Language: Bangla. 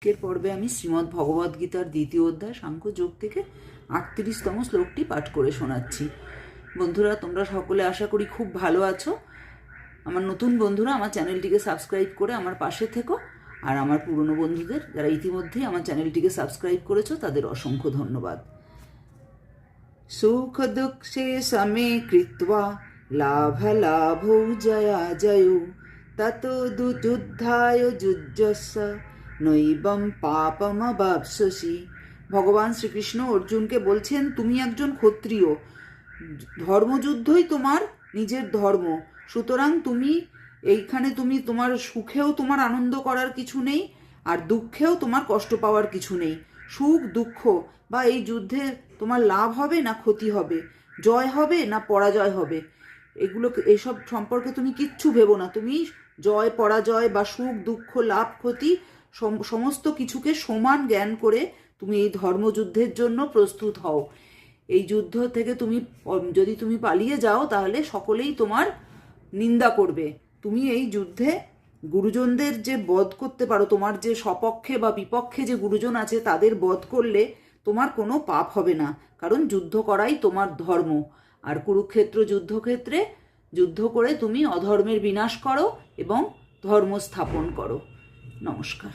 আজকের পর্বে আমি শ্রীমদ্ ভগবদ গীতার দ্বিতীয় অধ্যায় সাংখ্যযোগ থেকে 38তম শ্লোকটি পাঠ করে শোনাচ্ছি। বন্ধুরা, তোমরা সকলে আশা করি খুব ভালো আছো। আমার নতুন বন্ধুরা আমার চ্যানেলটিকে সাবস্ক্রাইব করে আমার পাশে থেকো, আর আমার পুরনো বন্ধুদের যারা ইতিমধ্যেই আমার চ্যানেলটিকে সাবস্ক্রাইব করেছো তাদের অসংখ্য ধন্যবাদ। সুখ দুঃখে সमे কৃত্বা লাভ লাভৌ জয়া জয়ৌ ততো যুদ্ধায় যুজ্যস্য নৈবম পাপমবাপ্স্যসি। ভগবান শ্রীকৃষ্ণ অর্জুনকে বলছেন, তুমি একজন ক্ষত্রিয়, ধর্মযুদ্ধই তোমার নিজের ধর্ম। সুতরাং তুমি তোমার সুখেও তোমার আনন্দ করার কিছু নেই, আর দুঃখেও তোমার কষ্ট পাওয়ার কিছু নেই। সুখ দুঃখ বা এই যুদ্ধে তোমার লাভ হবে না ক্ষতি হবে, জয় হবে না পরাজয় হবে, এসব সম্পর্কে তুমি কিচ্ছু ভেবো না। তুমি জয় পরাজয় বা সুখ দুঃখ লাভ ক্ষতি সমস্ত কিছুকে সমান জ্ঞান করে তুমি এই ধর্মযুদ্ধের জন্য প্রস্তুত হও। এই যুদ্ধ থেকে যদি তুমি পালিয়ে যাও তাহলে সকলেই তোমার নিন্দা করবে। তুমি এই যুদ্ধে গুরুজনদের যে বধ করতে পারো, তোমার যে সপক্ষে বা বিপক্ষে যে গুরুজন আছে তাদের বধ করলে তোমার কোনো পাপ হবে না, কারণ যুদ্ধ করাই তোমার ধর্ম। আর কুরুক্ষেত্র যুদ্ধক্ষেত্রে যুদ্ধ করে তুমি অধর্মের বিনাশ করো এবং ধর্ম স্থাপন করো। নমস্কার।